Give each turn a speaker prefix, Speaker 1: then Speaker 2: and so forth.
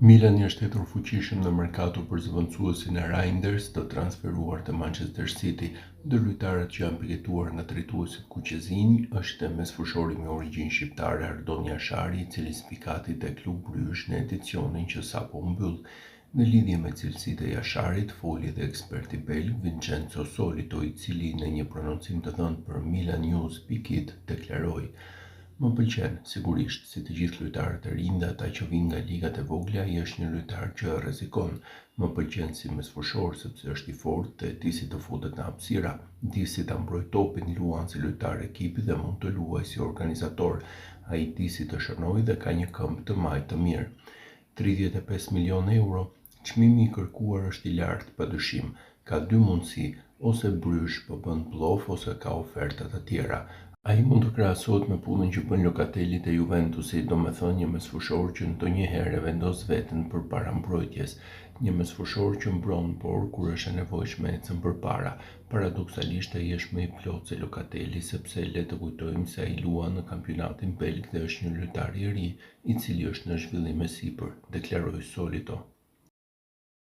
Speaker 1: Milani është hetur fuqishëm në merkato për zëvendësuesin e Reinders të transferuar te Manchester City. Ndër lojtarët që janë pikëtuar nga drejtuesit kuqezinj është dhe mesfushori me origjinë shqiptare Ardon Jashari, i cili spikati te Klub Bruges në edicionin që sapo u mbyll. Në lidhje me cilësitë e Jasharit, foli dhe eksperti belg Vincenzo Solito, i cili në një prononcim të dhënë për Milanews.it deklaroi: "Më pëlqen, sigurisht, si të gjithë lojtarët e rinj dhe ata që vijnë nga ligat e vogla, ai është një lojtar që rrezikon. Më pëlqen si mesfushor sepse është i fortë dhe di si të futet në hapësira, di si ta mbrojë topin, luan si lojtar ekipi dhe mund të luajë si organizator. Ai di si të shënojë dhe ka një këmbë të majtë të mirë." 35 milionë euro. Çmimi i kërkuar është i lartë, padyshim. Ka dy mundësi: ose Bruges po bën bllop ose ka oferta të tjera. Ai mund të krahasohet me punën që bën Locatelli te Juventusi, domethënë një mesfushor që ndonjëherë e vendos veten përpara mbrojtjes, një mesfushor që mbron por kur është e nevojshme ecën përpara. Paradoksalisht ai është më i plotë se Locatelli sepse le të kujtojmë se ai luan në kampionatin belg dhe është një lojtar i ri, i cili është në zhvillim e sipër, deklaroi Solito.